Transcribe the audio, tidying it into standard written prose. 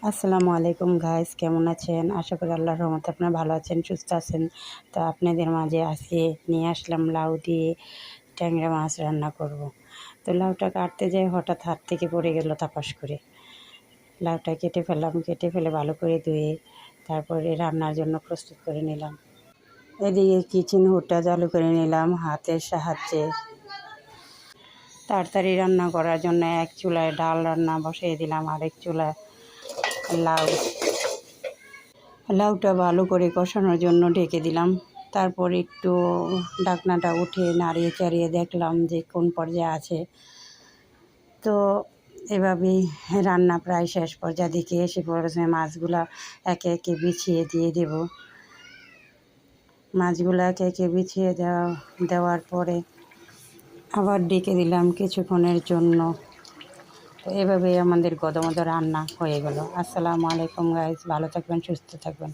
আসসালামু আলাইকুম গাইস, কেমন আছেন? আশা করি আল্লাহর রহমতে আপনারা ভালো আছেন, সুস্থ আছেন। তো আপনাদের মাঝে আজকে নিয়ে আসলাম লাউ দিয়ে ট্যাংরা মাছ রান্না করব। তো লাউটা কাটতে যেয়ে হঠাৎ হাত থেকে পড়ে গেল তাপাস করে। লাউটা কেটে ফেললাম, কেটে ফেলে ভালো করে ধুয়ে তারপরে রান্নার জন্য প্রস্তুত করে নিলাম। এদিকে কিচেন হুডটা চালু করে নিলাম হাতের সাহায্যে। তাড়াতাড়ি রান্না করার জন্য এক চুলায় ডাল রান্না বসিয়ে দিলাম, আরেক চুলায় লাউ। লাউটা ভালো করে কষানোর জন্য ঢেকে দিলাম। তারপর একটু ঢাকনাটা উঠে নাড়িয়ে চাড়িয়ে দেখলাম যে কোন পর্যায়ে আছে। তো এভাবেই রান্না প্রায় শেষ পর্যায়ে দিকে এসে পড়েছে। মাছগুলা একে একে বিছিয়ে দিয়ে দেব। মাছগুলো একে একে বিছিয়ে দেওয়ার পরে আবার ডেকে দিলাম কিছুক্ষণের জন্য। তো এভাবেই আমাদের গদমদ রান্না হয়ে গেল। আসসালামু আলাইকুম গাইস, ভালো থাকবেন, সুস্থ থাকবেন।